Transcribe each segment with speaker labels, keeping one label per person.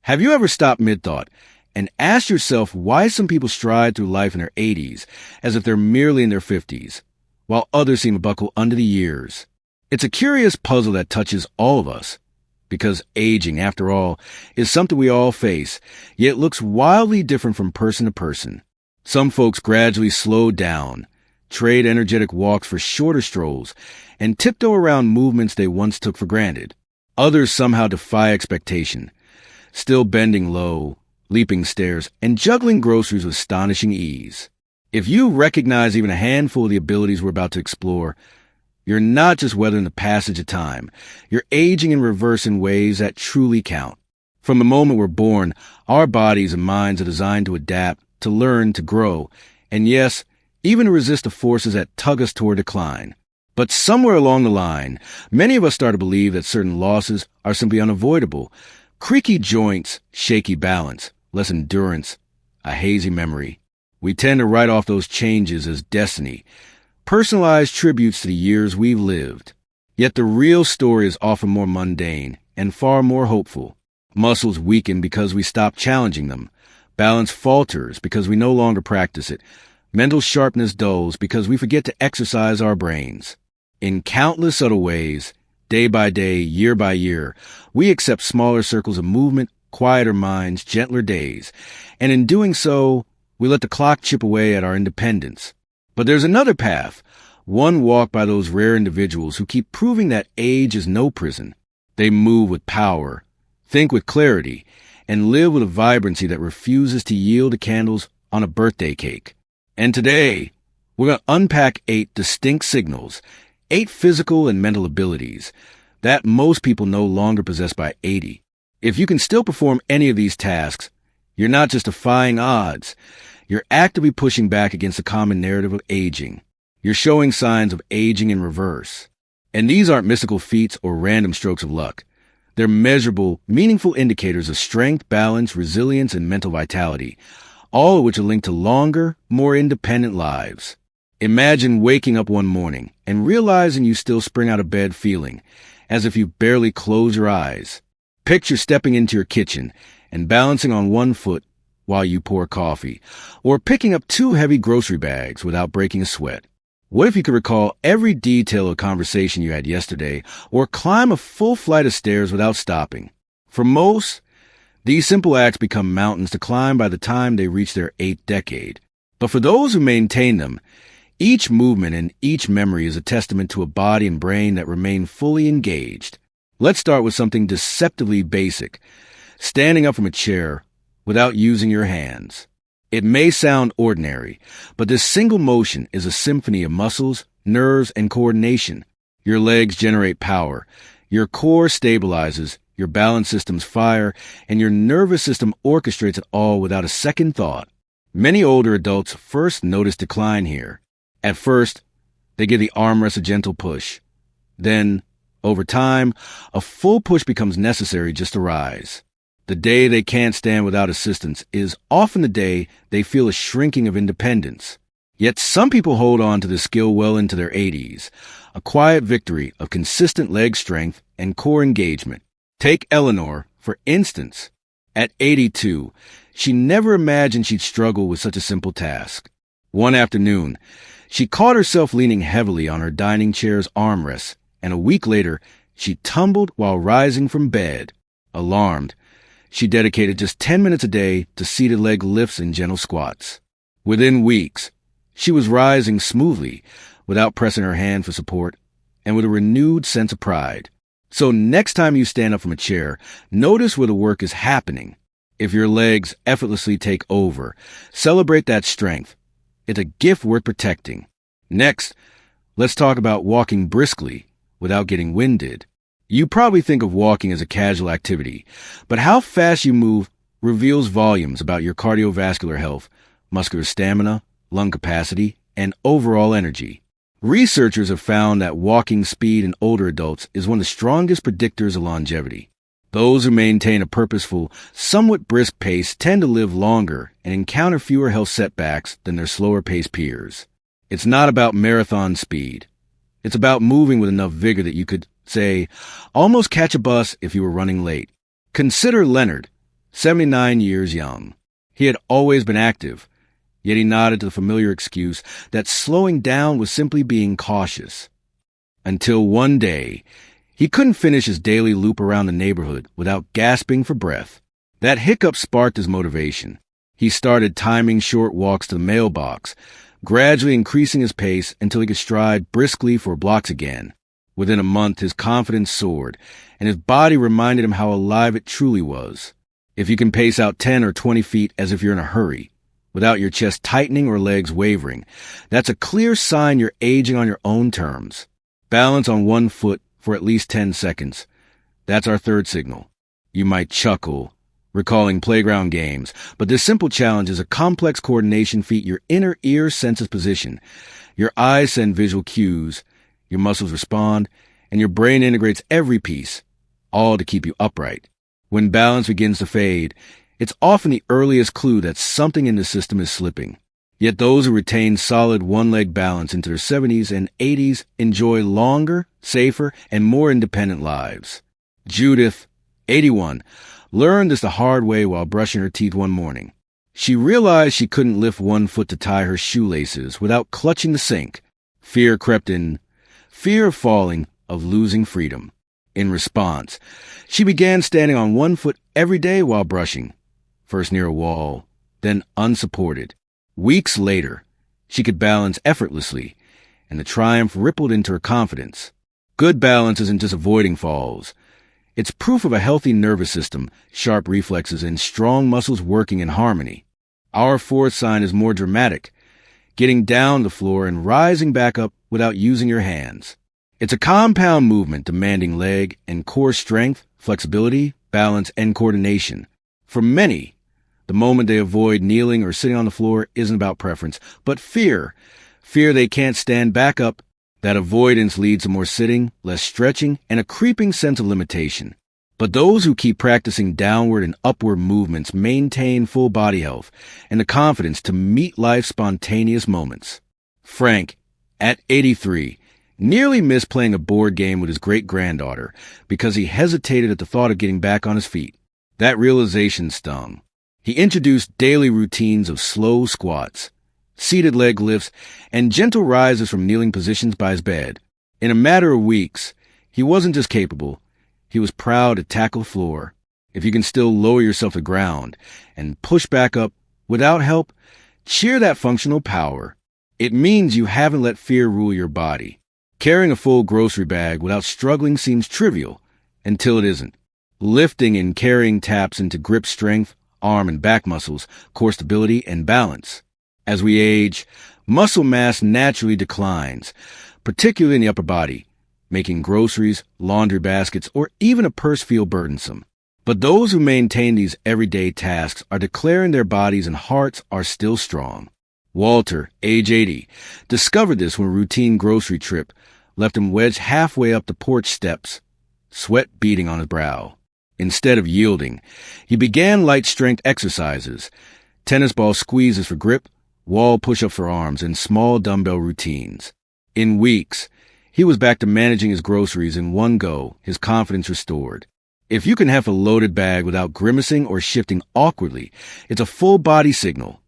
Speaker 1: Have you ever stopped mid-thought and asked yourself why some people stride through life in their 80s as if they're merely in their 50s, while others seem to buckle under the years? It's a curious puzzle that touches all of us, because aging, after all, is something we all face, yet looks wildly different from person to person. Some folks gradually slow down, trade energetic walks for shorter strolls, and tiptoe around movements they once took for granted. Others somehow defy expectation, still bending low, leaping stairs, and juggling groceries with astonishing ease. If you recognize even a handful of the abilities we're about to explore, you're not just weathering the passage of time. You're aging in reverse in ways that truly count. From the moment we're born, our bodies and minds are designed to adapt, to learn, to grow, and yes, even to resist the forces that tug us toward decline. But somewhere along the line, many of us start to believe that certain losses are simply unavoidable. Creaky joints, shaky balance, less endurance, a hazy memory. We tend to write off those changes as destiny, personalized tributes to the years we've lived. Yet the real story is often more mundane and far more hopeful. Muscles weaken because we stop challenging them. Balance falters because we no longer practice it. Mental sharpness dulls because we forget to exercise our brains. In countless subtle ways, day by day, year by year, we accept smaller circles of movement, quieter minds, gentler days, and in doing so, we let the clock chip away at our independence. But there's another path, one walked by those rare individuals who keep proving that age is no prison. They move with power, think with clarity, and live with a vibrancy that refuses to yield to candles on a birthday cake. And today, we're going to unpack 8 distinct signals, 8 physical and mental abilities that most people no longer possess by 80. If you can still perform any of these tasks, you're not just defying odds, you're actively pushing back against the common narrative of aging. You're showing signs of aging in reverse. And these aren't mystical feats or random strokes of luck. They're measurable, meaningful indicators of strength, balance, resilience, and mental vitality, all of which are linked to longer, more independent lives. Imagine waking up one morning and realizing you still spring out of bed feeling as if you barely close your eyes. Picture stepping into your kitchen and balancing on one foot while you pour coffee, or picking up 2 heavy grocery bags without breaking a sweat. What if you could recall every detail of a conversation you had yesterday, or climb a full flight of stairs without stopping? For most, these simple acts become mountains to climb by the time they reach their 8th decade. But for those who maintain them, each movement and each memory is a testament to a body and brain that remain fully engaged. Let's start with something deceptively basic, standing up from a chair without using your hands. It may sound ordinary, but this single motion is a symphony of muscles, nerves, and coordination. Your legs generate power, your core stabilizes, your balance systems fire, and your nervous system orchestrates it all without a second thought. Many older adults first notice decline here. At first, they give the armrest a gentle push. Then, over time, a full push becomes necessary just to rise. The day they can't stand without assistance is often the day they feel a shrinking of independence. Yet some people hold on to this skill well into their 80s, a quiet victory of consistent leg strength and core engagement. Take Eleanor, for instance. At 82, she never imagined she'd struggle with such a simple task. One afternoon, she caught herself leaning heavily on her dining chair's armrest, and a week later, she tumbled while rising from bed. Alarmed, she dedicated just 10 minutes a day to seated leg lifts and gentle squats. Within weeks, she was rising smoothly, without pressing her hand for support, and with a renewed sense of pride. So next time you stand up from a chair, notice where the work is happening. If your legs effortlessly take over, celebrate that strength. It's a gift worth protecting. Next, let's talk about walking briskly without getting winded. You probably think of walking as a casual activity, but how fast you move reveals volumes about your cardiovascular health, muscular stamina, lung capacity, and overall energy. Researchers have found that walking speed in older adults is one of the strongest predictors of longevity. Those who maintain a purposeful, somewhat brisk pace tend to live longer and encounter fewer health setbacks than their slower-paced peers. It's not about marathon speed. It's about moving with enough vigor that you could, say, almost catch a bus if you were running late. Consider Leonard, 79 years young. He had always been active, yet he nodded to the familiar excuse that slowing down was simply being cautious. Until one day, he couldn't finish his daily loop around the neighborhood without gasping for breath. That hiccup sparked his motivation. He started timing short walks to the mailbox, gradually increasing his pace until he could stride briskly for blocks again. Within a month, his confidence soared, and his body reminded him how alive it truly was. If you can pace out 10 or 20 feet as if you're in a hurry, without your chest tightening or legs wavering, that's a clear sign you're aging on your own terms. Balance on one foot for at least 10 seconds. That's our third signal. You might chuckle, recalling playground games, but this simple challenge is a complex coordination feat. Your inner ear senses position. Your eyes send visual cues. Your muscles respond, and your brain integrates every piece, all to keep you upright. When balance begins to fade, it's often the earliest clue that something in the system is slipping. Yet those who retain solid one-leg balance into their 70s and 80s enjoy longer, safer, and more independent lives. Judith, 81, learned this the hard way while brushing her teeth one morning. She realized she couldn't lift one foot to tie her shoelaces without clutching the sink. Fear crept in. Fear of falling, of losing freedom. In response, she began standing on one foot every day while brushing, first near a wall, then unsupported. Weeks later, she could balance effortlessly, and the triumph rippled into her confidence. Good balance isn't just avoiding falls. It's proof of a healthy nervous system, sharp reflexes, and strong muscles working in harmony. Our fourth sign is more dramatic, getting down the floor and rising back up without using your hands. It's a compound movement demanding leg and core strength, flexibility, balance, and coordination. For many, the moment they avoid kneeling or sitting on the floor isn't about preference, but fear. Fear they can't stand back up. That avoidance leads to more sitting, less stretching, and a creeping sense of limitation. But those who keep practicing downward and upward movements maintain full body health and the confidence to meet life's spontaneous moments. Frank, at 83, nearly missed playing a board game with his great-granddaughter because he hesitated at the thought of getting back on his feet. That realization stung. He introduced daily routines of slow squats, seated leg lifts, and gentle rises from kneeling positions by his bed. In a matter of weeks, he wasn't just capable, he was proud to tackle the floor. If you can still lower yourself to the ground and push back up without help, cheer that functional power. It means you haven't let fear rule your body. Carrying a full grocery bag without struggling seems trivial until it isn't. Lifting and carrying taps into grip strength, arm and back muscles, core stability, and balance. As we age, muscle mass naturally declines, particularly in the upper body, making groceries, laundry baskets, or even a purse feel burdensome. But those who maintain these everyday tasks are declaring their bodies and hearts are still strong. Walter, age 80, discovered this when a routine grocery trip left him wedged halfway up the porch steps, sweat beading on his brow. Instead of yielding, he began light strength exercises, tennis ball squeezes for grip, wall push-ups for arms, and small dumbbell routines. In weeks, he was back to managing his groceries in one go, his confidence restored. If you can have a loaded bag without grimacing or shifting awkwardly, it's a full-body signal.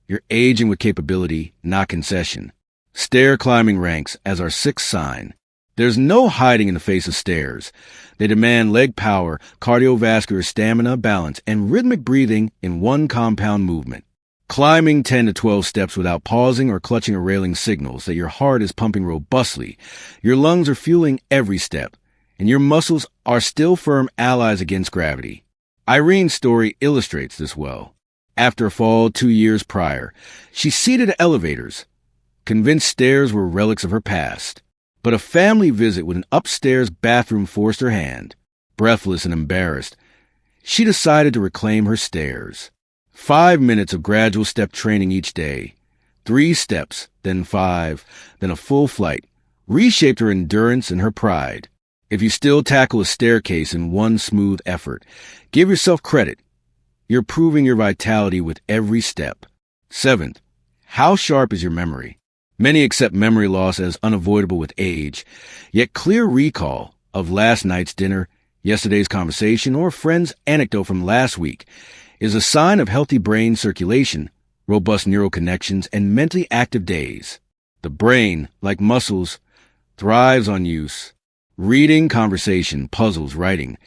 Speaker 1: You're aging with capability, not concession. Stair climbing ranks as our sixth sign. There's no hiding in the face of stairs. They demand leg power, cardiovascular stamina, balance, and rhythmic breathing in one compound movement. Climbing 10 to 12 steps without pausing or clutching a railing signals that your heart is pumping robustly, your lungs are fueling every step, and your muscles are still firm allies against gravity. Irene's story illustrates this well. After a fall 2 years prior, she seated elevators, convinced stairs were relics of her past. But a family visit with an upstairs bathroom forced her hand. Breathless and embarrassed, she decided to reclaim her stairs. 5 minutes of gradual step training each day. 3 steps, then 5, then a full flight, reshaped her endurance and her pride. If you still tackle a staircase in one smooth effort, give yourself credit. You're proving your vitality with every step. 7th, how sharp is your memory? Many accept memory loss as unavoidable with age, yet clear recall of last night's dinner, Yesterday's conversation or a friend's anecdote from last week is a sign of healthy brain circulation, robust neural connections, and mentally active days. The brain, like muscles, thrives on use. Reading, conversation, puzzles, writing.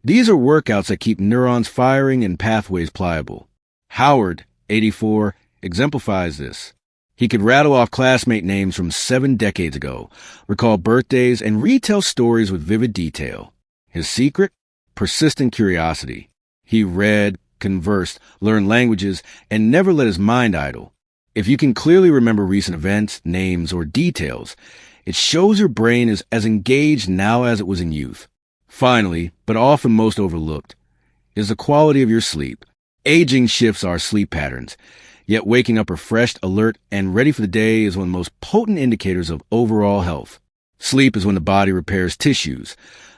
Speaker 1: These are workouts that keep neurons firing and pathways pliable. Howard, 84, exemplifies this. He could rattle off classmate names from 7 decades ago, recall birthdays, and retell stories with vivid detail. His secret? Persistent curiosity. He read, conversed, learned languages, and never let his mind idle. If you can clearly remember recent events, names, or details, it shows your brain is as engaged now as it was in youth. Finally, but often most overlooked, is the quality of your sleep. Aging shifts our sleep patterns, yet waking up refreshed, alert, and ready for the day is one of the most potent indicators of overall health. Sleep is when the body repairs tissues,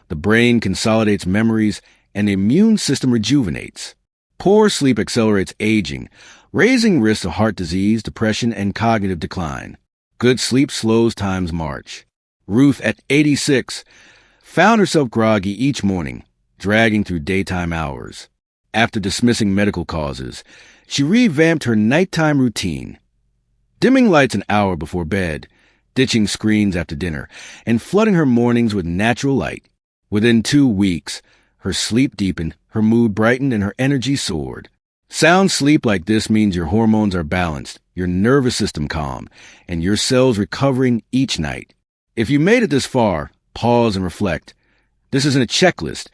Speaker 1: the brain consolidates memories, and the immune system rejuvenates. Poor sleep accelerates aging, raising risks of heart disease, depression, and cognitive decline. Good sleep slows time's march. Ruth, at 86, found herself groggy each morning, dragging through daytime hours. After dismissing medical causes, she revamped her nighttime routine, dimming lights an hour before bed, ditching screens after dinner, and flooding her mornings with natural light. Within 2 weeks, her sleep deepened, her mood brightened, and her energy soared. Sound sleep like this means your hormones are balanced, your nervous system calm, and your cells recovering each night. If you made it this far, pause and reflect. This isn't a checklist.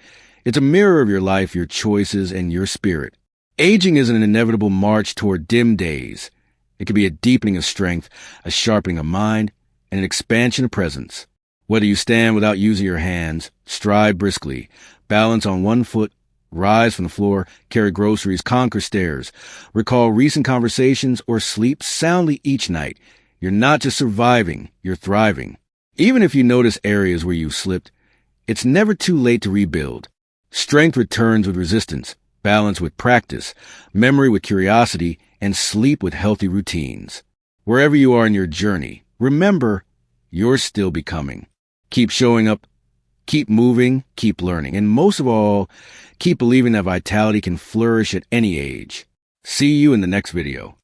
Speaker 1: It's a mirror of your life, your choices, and your spirit. Aging isn't an inevitable march toward dim days. It can be a deepening of strength, a sharpening of mind, and an expansion of presence. Whether you stand without using your hands, stride briskly, balance on one foot, rise from the floor, carry groceries, conquer stairs, recall recent conversations, or sleep soundly each night, you're not just surviving, you're thriving. Even if you notice areas where you've slipped, it's never too late to rebuild. Strength returns with resistance, balance with practice, memory with curiosity, and sleep with healthy routines. Wherever you are in your journey, remember, you're still becoming. Keep showing up, keep moving, keep learning, and most of all, keep believing that vitality can flourish at any age. See you in the next video.